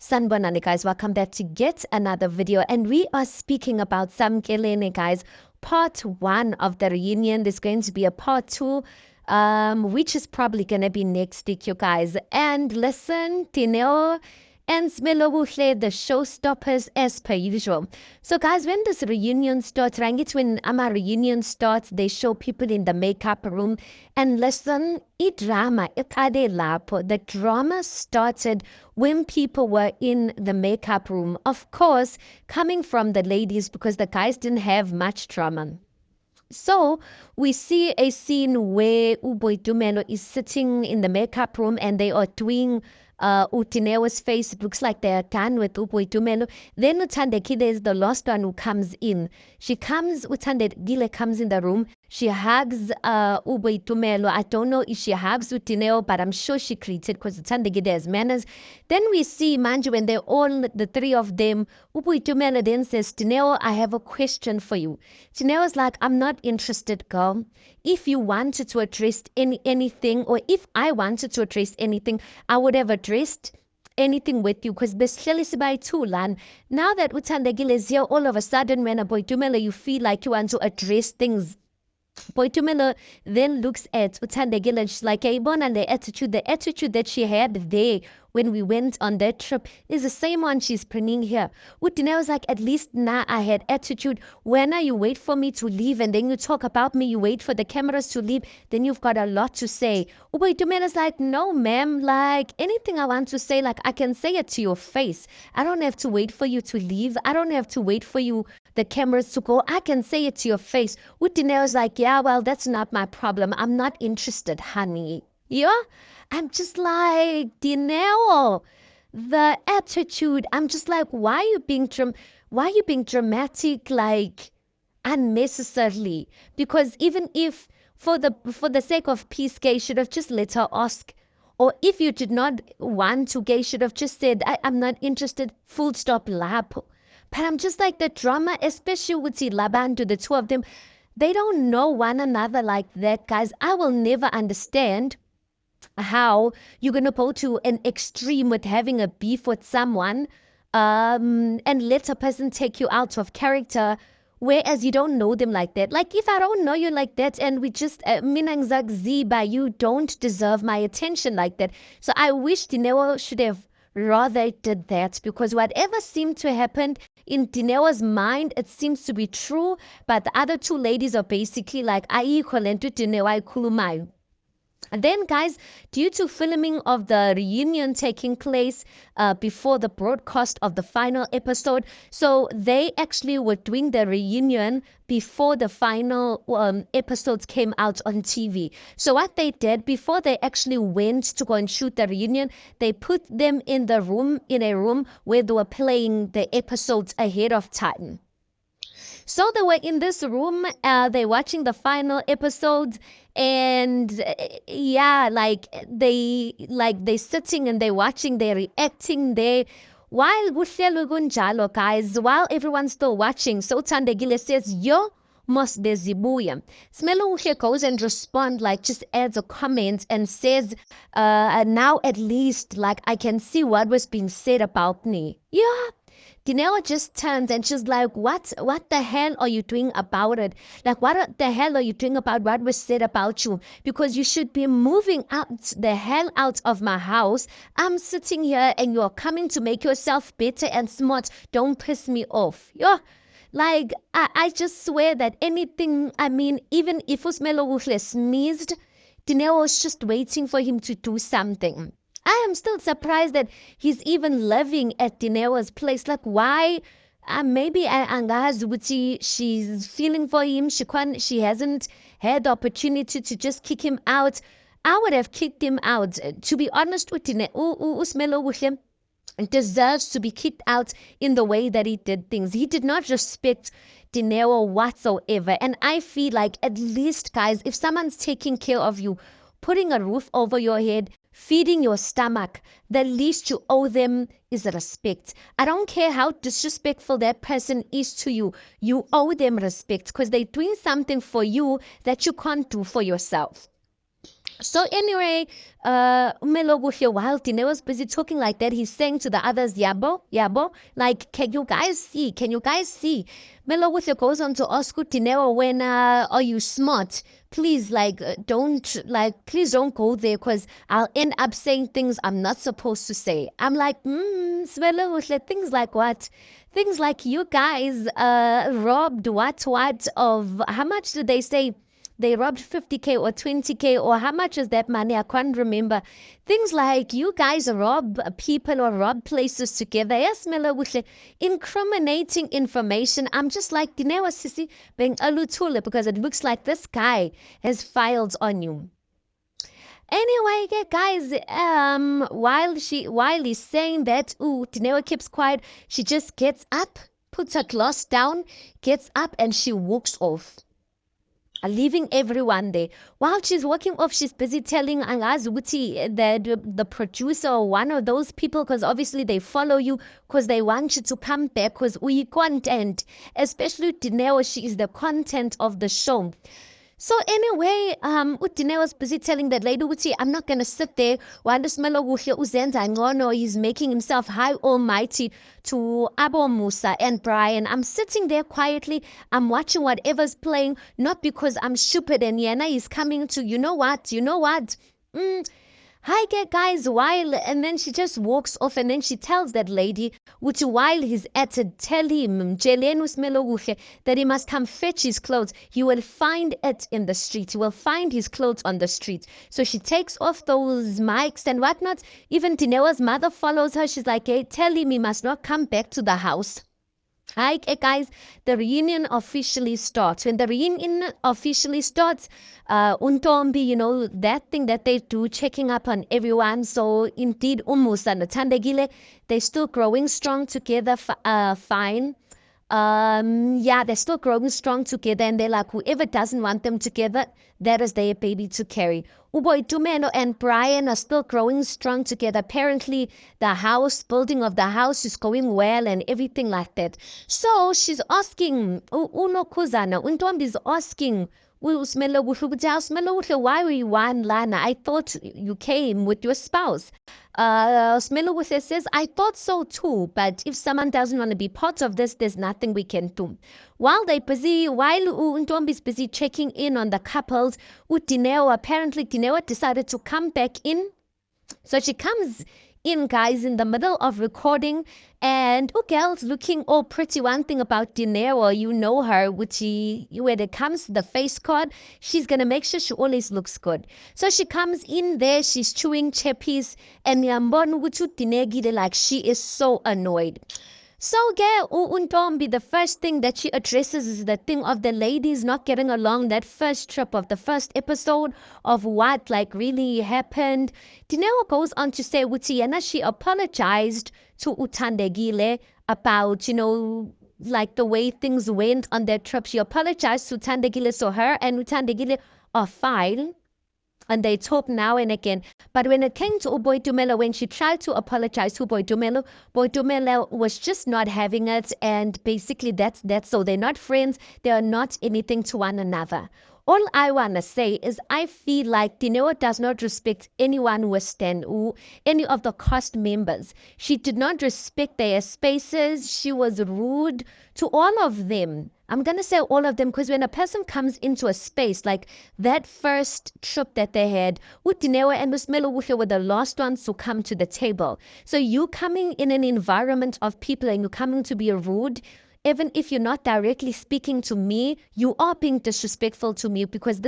Sanbonani guys, welcome back to yet another video, and we are speaking about Samukeleni guys. Part 1 of the reunion. There's going to be a part 2, which is probably gonna be next week, you guys. And listen, Dineo and Smelobuhle, the showstoppers as per usual. So guys, when this reunion starts, right, it's when our reunion starts, they show people in the makeup room. And listen, the drama started when people were in the makeup room. Of course, coming from the ladies, because the guys didn't have much drama. So we see a scene where Uboy Dumelo is sitting in the makeup room and they are doing Utineo's face. It looks like they are done with Uboy Dumelo. Then Utandekile is the last one who comes in. Utandekile comes in the room. She hugs Uboy Dumelo. I don't know if she hugs Utineo, but I'm sure she greeted because Utandekile has manners. Then we see Manju when they're all, the three of them. Uboy Dumelo then says, Dineo, I have a question for you. Dineo's like, I'm not interested, girl. If you wanted to address anything, or if I wanted to address anything, I would have addressed anything with you, because beshlelisibai too, lan. Now that Utandekile is here, all of a sudden, when a boy Dumelo, you feel like you want to address things. Boy Dumelo then looks at Utandekile and she's like, hey, Bon, and the attitude that she had there when we went on that trip is the same one she's bringing here. Utine was like, at least now I had attitude. When you wait for me to leave and then you talk about me, you wait for the cameras to leave, then you've got a lot to say. Boy Dumela's like, no, ma'am, like anything I want to say, like I can say it to your face. I don't have to wait for you to leave. I don't have to wait for you, the cameras to go. I can say it to your face. Utine was like, yeah, well, that's not my problem. I'm not interested, honey. Yeah? I'm just like, Dineo, the attitude. I'm just like, why are you being dramatic, like unnecessarily? Because even if for the sake of peace, Gay should have just let her ask. Or if you did not want to, Gay should have just said, I'm not interested, full stop, lap. But I'm just like, the drama, especially with Labantu, the two of them, they don't know one another like that, guys. I will never understand how you're going to go to an extreme with having a beef with someone and let a person take you out of character, whereas you don't know them like that. Like, if I don't know you like that and we just minangzak ziba, you don't deserve my attention like that. So I wish Dineo should have rather did that, because whatever seemed to happen in Dineo's mind, it seems to be true, but the other two ladies are basically like, ayikho lento Dineo ayikhulumayo. And then, guys, due to filming of the reunion taking place before the broadcast of the final episode, so they actually were doing the reunion before the final episodes came out on TV. So what they did, before they actually went to go and shoot the reunion, they put them in a room where they were playing the episodes ahead of time. So they were in this room, they're watching the final episodes, and yeah, like they sitting and they're watching, they're reacting there. While kuhlelwe kunjalo, guys, while everyone's still watching, so Tandegile says, yo, must bezibuya. Smelobuhle goes and respond, like just adds a comment and says, now at least like I can see what was being said about me. Yeah. Dineo just turns and she's like, what the hell are you doing about it? Like, what the hell are you doing about what was said about you? Because you should be moving out the hell out of my house. I'm sitting here and you're coming to make yourself better and smart. Don't piss me off. Yeah. Like, I just swear that anything, I mean, even if Usmelobuhle sneezed, Dineo was just waiting for him to do something. I am still surprised that he's even living at Dineo's place. Like, why? Maybe Angazuti, she's feeling for him. She hasn't had the opportunity to just kick him out. I would have kicked him out. To be honest with Dineo, Usmelo deserves to be kicked out in the way that he did things. He did not respect Dineo whatsoever. And I feel like, at least, guys, if someone's taking care of you, putting a roof over your head, feeding your stomach, the least you owe them is respect. I don't care how disrespectful that person is to you. You owe them respect because they're doing something for you that you can't do for yourself. So anyway, Melo Wuhia, while Dineo was busy talking like that, he's saying to the others, Yabo, Yabo, like, can you guys see? Can you guys see? Melo Wuhia goes on to ask Dineo, when are you smart? Please, like, please don't go there because I'll end up saying things I'm not supposed to say. I'm like, Melo Wuhia, things like what? Things like you guys robbed what of, how much did they say? They robbed 50K or 20K, or how much is that money? I can't remember. Things like you guys rob people or rob places together. Yes, Mela with incriminating information. I'm just like, Dineo Sisi being alutule because it looks like this guy has filed on you. Anyway, yeah, guys, while he's saying that, Dineo keeps quiet, she just gets up, puts her glass down, gets up, and she walks off, leaving everyone there. While she's walking off, she's busy telling Angazuti, the producer, or one of those people, because obviously they follow you, because they want you to come back, because we content, especially Dineo, she is the content of the show. So anyway, Dineo was busy telling that lady, I'm not going to sit there while this Melo Uzenza Ngono is making himself high almighty to Abo Musa and Brian. I'm sitting there quietly. I'm watching whatever's playing, not because I'm stupid and Yana is coming to, you know what? Hi guys, while, and then she just walks off, and then she tells that lady, which while he's at it, tell him that he must come fetch his clothes. He will find it in the street. He will find his clothes on the street. So she takes off those mics and whatnot. Even Dineo's mother follows her. She's like, hey, tell him he must not come back to the house. Hi guys, the reunion officially starts. When the reunion officially starts, Untombi, that thing that they do, checking up on everyone. So indeed, Umusa and Tandegile, they're still growing strong together, fine. Yeah, they're still growing strong together, and they're like, whoever doesn't want them together, that is their baby to carry. Uboy Tumeno and Brian are still growing strong together. Apparently, the building of the house is going well and everything like that. So she's asking, Uno Kuzana, Untombi is asking, why were you one Lana? I thought you came with your spouse. Smelo says, I thought so too, but if someone doesn't want to be part of this, there's nothing we can do. While Untombi is busy checking in on the couples, apparently Dineo decided to come back in. So she comes in, guys, in the middle of recording, and girl's looking all pretty. One thing about Dineo, you know her, when it comes to the face card, she's gonna make sure she always looks good. So she comes in there, she's chewing chippies, and Yambon Wuchu Dinegide, like, she is so annoyed. So, Untombi, the first thing that she addresses is the thing of the ladies not getting along, that first trip of the first episode of what really happened. Dineo goes on to say, Wutiana, she apologized to Utandegile about, the way things went on their trip. She apologized to Utandegile, so her and Utandegile are fine, and they talk now and again. But when it came to Boy Dumelo, when she tried to apologize to Boy Dumelo was just not having it, and basically that's so they're not friends, they are not anything to one another. All I want to say is I feel like Dineo does not respect anyone within any of the cast members. She did not respect their spaces. She was rude to all of them. I'm going to say all of them because when a person comes into a space like that first trip that they had, Dineo and Usmelo were the last ones to come to the table. So you coming in an environment of people and you're coming to be rude, even if you're not directly speaking to me, you are being disrespectful to me because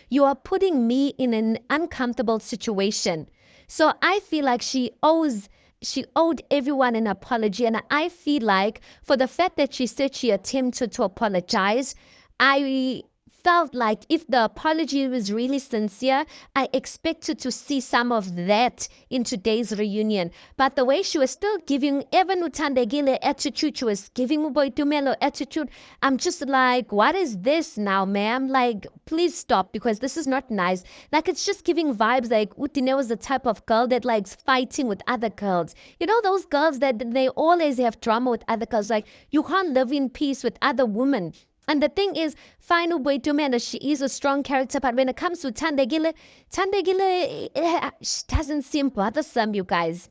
you are putting me in an uncomfortable situation. So I feel like she owed everyone an apology, and I feel like for the fact that she said she attempted to apologize, I felt like if the apology was really sincere, I expected to see some of that in today's reunion. But the way she was still giving Evan Utandegile attitude, she was giving Uboy Dumelo attitude, I'm just like, what is this now, ma'am? Like, please stop, because this is not nice. Like, it's just giving vibes like Dineo is the type of girl that likes fighting with other girls. You know, those girls that they always have drama with other girls. Like, you can't live in peace with other women. And the thing is, fine Ubwetumena, she is a strong character, but when it comes to Tandegile doesn't seem bothersome, you guys.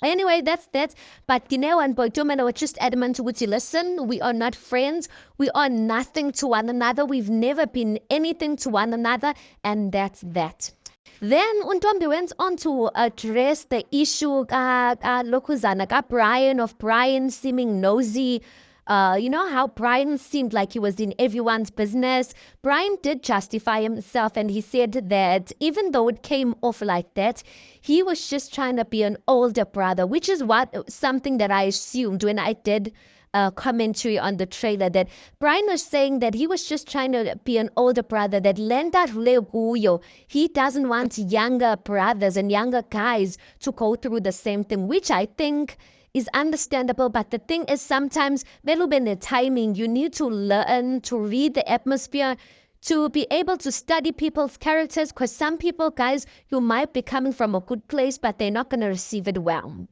Anyway, that's that. But Dineo and Boitumena were just adamant to listen, we are not friends. We are nothing to one another. We've never been anything to one another. And that's that. Then Untombi went on to address the issue Lokuzana Brian, of Brian seeming nosy. You know how Brian seemed like he was in everyone's business. Brian did justify himself, and he said that even though it came off like that, he was just trying to be an older brother, which is something that I assumed when I did commentary on the trailer, that Brian was saying that he was just trying to be an older brother, that Lenda Guyo, he doesn't want younger brothers and younger guys to go through the same thing, which I think is understandable. But the thing is, sometimes the timing, you need to learn to read the atmosphere, to be able to study people's characters, because some people, guys, you might be coming from a good place, but they're not going to receive it well.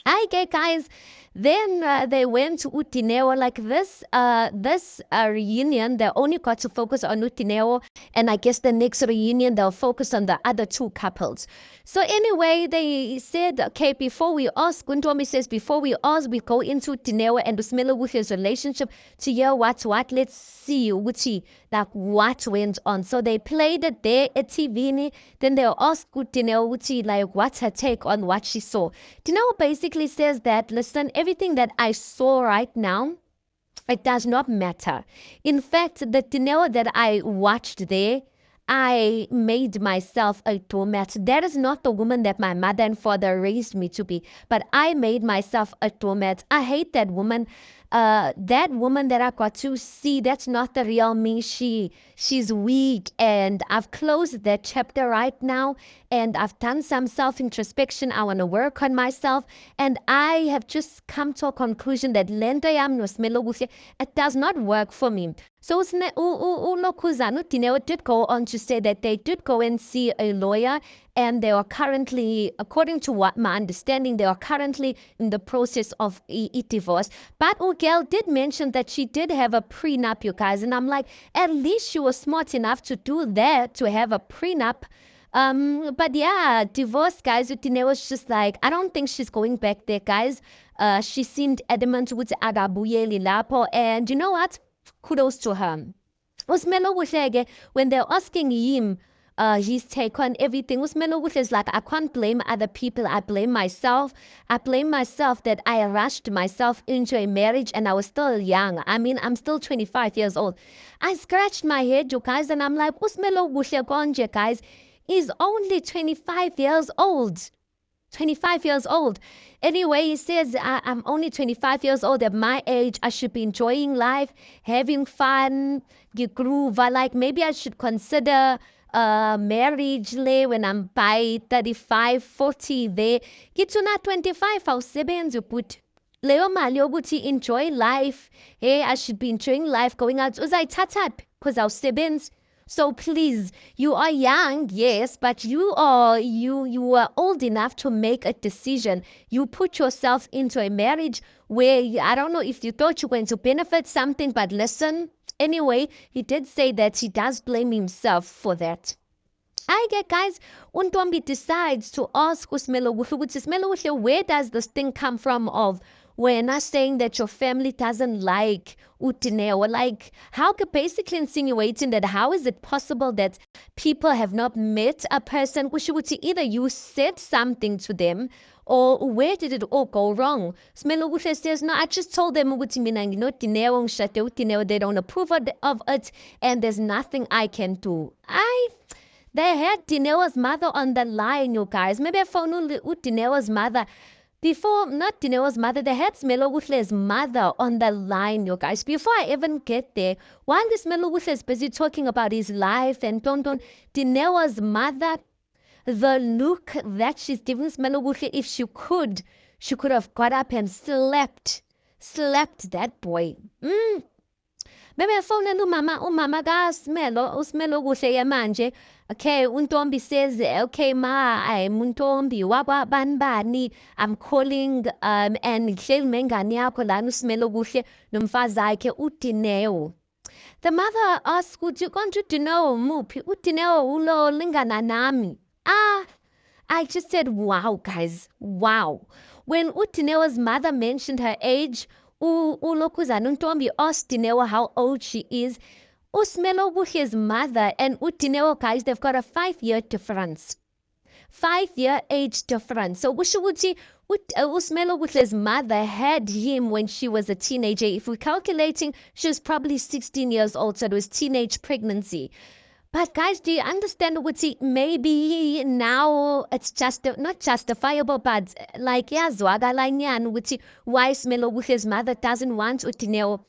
Okay, guys. Then they went to Dineo. Like this reunion, they only got to focus on Dineo, and I guess the next reunion they'll focus on the other two couples. So anyway, they said, okay, before we ask, Gundomi says, before we ask, we go into Dineo and Usmila with his relationship to hear what. Let's see what went on. So they played it there at TV. Then they'll ask Dineo like what's her take on what she saw. Dineo basically says that, listen, everything that I saw right now, it does not matter. In fact, the Dineo that I watched there, I made myself a doormat. That is not the woman that my mother and father raised me to be, but I made myself a doormat. I hate that woman. That woman that I got to see, that's not the real me. She's weak, and I've closed that chapter right now, and I've done some self-introspection. I want to work on myself, and I have just come to a conclusion that it does not work for me. So Dineo did go on to say that they did go and see a lawyer, and they are currently, according to what my understanding, they are currently in the process of a divorce. But Ugel did mention that she did have a prenup, you guys, and I'm like, at least she was smart enough to do that, to have a prenup. But yeah, divorce, guys. Dineo was just like, I don't think she's going back there, guys. She seemed adamant with Adabuyeli Lapo, and you know what? Kudos to her. Usmelo Wushege, when they're asking him his take on everything, Usmelo Wush is like, I can't blame other people. I blame myself. I blame myself that I rushed myself into a marriage and I was still young. I mean, I'm still 25 years old. I scratched my head, you guys, and I'm like, Usmelo Wushegonje, guys, is only 25 years old. 25 years old. Anyway, he says, I'm only 25 years old. At my age, I should be enjoying life, having fun, groove. Like, maybe I should consider marriage when I'm by 35, 40 there. Get to not 25, I'll put. Leo malio buti enjoy life. Hey, I should be enjoying life, going out. Uzai tatat, because I'll sebens. So please, you are young, yes, but you are old enough to make a decision. You put yourself into a marriage where I don't know if you thought you were going to benefit something, but listen. Anyway, he did say that he does blame himself for that. I get, guys, Untombi decides to ask Usmelo Wuhlu, where does this thing come from of we're not saying that your family doesn't like Dineo. Like, how could basically insinuating that how is it possible that people have not met a person? Either you said something to them, or where did it all go wrong? Smelo says, no, I just told them Dineo, they don't approve of it, and there's nothing I can do. They had Dineo's mother on the line, you guys. Maybe I found Dineo's mother. Before, not Dineo's mother, they had Smelo Wutle's mother on the line, you guys. Before I even get there, while this Smelo Wutle is busy talking about his life and Dineo's mother, the look that she's giving Smelo Wutle, if she could have got up and slapped that boy. Maybe I found umama ka Smelo Wutle manje. Okay, Untombi says, okay, ma, I'm Untombi, waba banbani. I'm calling and Shell Mengani yakho lana uSmelo kuhle nomfazi wakhe uDineo. The mother asked, would you want to know muphi? Dineo ulo lingana nami. Ah, I just said, wow, guys, wow. When Utinewa's mother mentioned her age, Ulokuzana Ntombi asked Dineo how old she is. Usmelo Wuhi's mother and Utineo, guys, they've got a 5-year difference. 5-year age difference. So Wushuwuti Usmelo Wuhi's mother had him when she was a teenager. If we're calculating, she was probably 16 years old, so it was teenage pregnancy. But guys, do you understand what maybe now it's just not justifiable, but like yeah, Zwagalanian, which why Smelo with his mother doesn't want Utineo.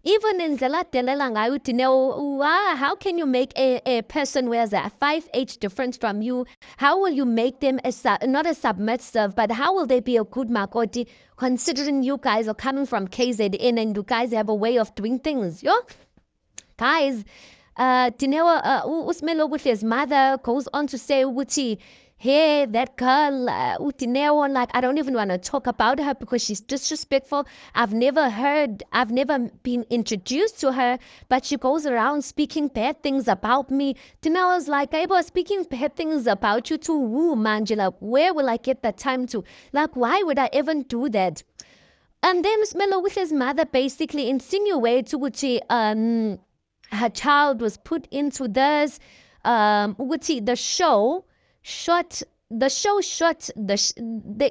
Even in Zelatelanga Utineo, how can you make a person who has a 5 age difference from you? How will you make them not a submissive, but how will they be a good Makoti considering you guys are coming from KZN and you guys have a way of doing things? Yo? Guys, Dineo, Usmelo with his mother goes on to say, Uti, hey, that girl, Utineo, like, I don't even want to talk about her because she's disrespectful. I've never been introduced to her, but she goes around speaking bad things about me. Dineo's like, I was speaking bad things about you too, woo, Manjula. Where will I get the time to? Like, why would I even do that? And then Smelo with his mother basically insinuates, Uti, her child was put into this the show shot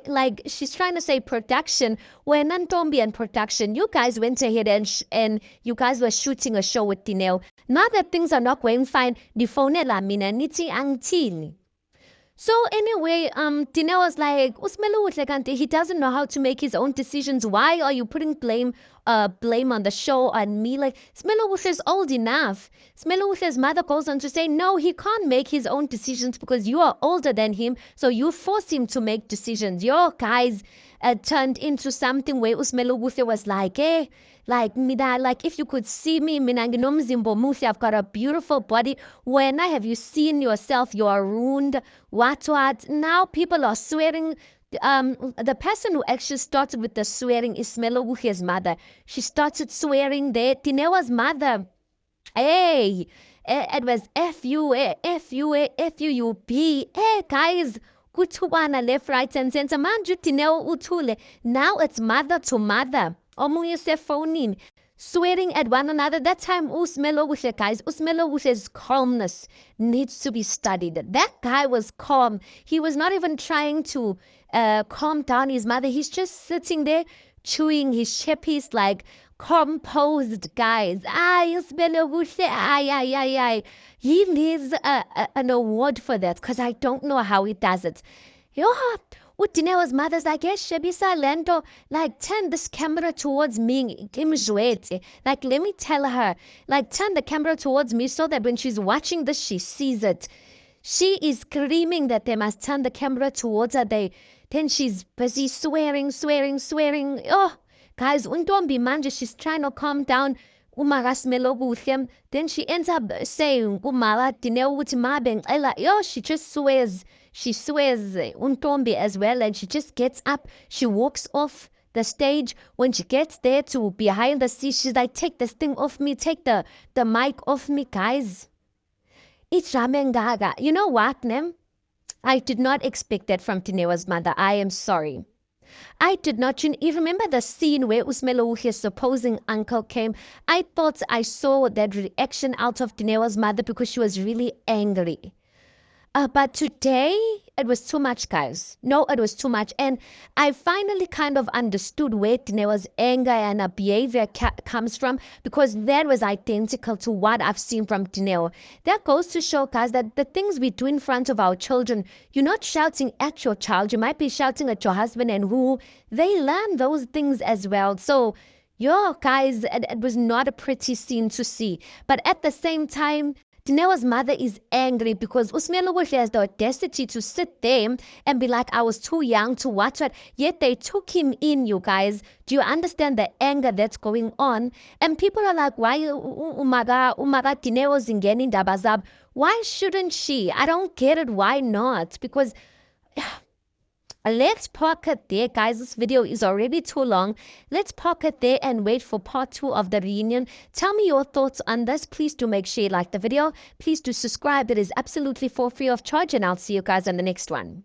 like she's trying to say production when Nantombi and production you guys went ahead and you guys were shooting a show with Dineo. Now that things are not going fine, the phone mina niti angtini. So anyway, Dineo was like, Usmelo Utlekante, he doesn't know how to make his own decisions. Why are you putting blame on the show on me? Like Smelo is old enough. Smelo mother goes on to say, no, he can't make his own decisions because you are older than him, so you force him to make decisions. Your guys turned into something where Usmelo was like, like mina, like if you could see me, mina nginomzimba omuhle, I've got a beautiful body. When I have you seen yourself, you are ruined. What? Now people are swearing. The person who actually started with the swearing is Smelo mother. She started swearing there. Tinewa's mother. Hey, it was F-U-B. Hey, guys. Kutuwana left, right, and center. Manju Tineo Utule. Now it's mother to mother. Omunye se phoning, swearing at one another. That time, Usmelo with guys, Usmelo with his calmness needs to be studied. That guy was calm. He was not even trying to calm down his mother. He's just sitting there chewing his chippies like composed guys. Usmelo with ay. He needs an award for that because I don't know how he does it. Yeah. Utineo's mother's like, yes, Shebisa Lento, like, turn this camera towards me. Like, let me tell her, like, turn the camera towards me so that when she's watching this, she sees it. She is screaming that they must turn the camera towards her. Then she's busy swearing. Oh, guys, untombi manje, she's trying to calm down. Then she ends up saying, she just swears. She swears untombi as well, and she just gets up. She walks off the stage. When she gets there to behind the seat, she's like, take this thing off me, take the mic off me, guys. It's Ramengaga. You know what, Nem? I did not expect that from Tinewa's mother. I am sorry. I did not. You remember the scene where Usmelo, his supposing uncle, came? I thought I saw that reaction out of Tinewa's mother because she was really angry. But today, it was too much, guys. No, it was too much. And I finally kind of understood where Dineo's anger and her behavior comes from because that was identical to what I've seen from Dineo. That goes to show, guys, that the things we do in front of our children, you're not shouting at your child. You might be shouting at your husband and who. They learn those things as well. So, guys, it was not a pretty scene to see. But at the same time, Dineo's mother is angry because Usmelo has the audacity to sit there and be like, I was too young to watch it. Yet they took him in, you guys. Do you understand the anger that's going on? And people are like, why umaga Dineo's ingeni dabazab? Why shouldn't she? I don't get it. Why not? Because Let's park it there, guys. This video is already too long. Let's park it there and wait for part 2 of the reunion. Tell me your thoughts on this. Please do make sure you like the video. Please do subscribe. It is absolutely for free of charge, and I'll see you guys on the next one.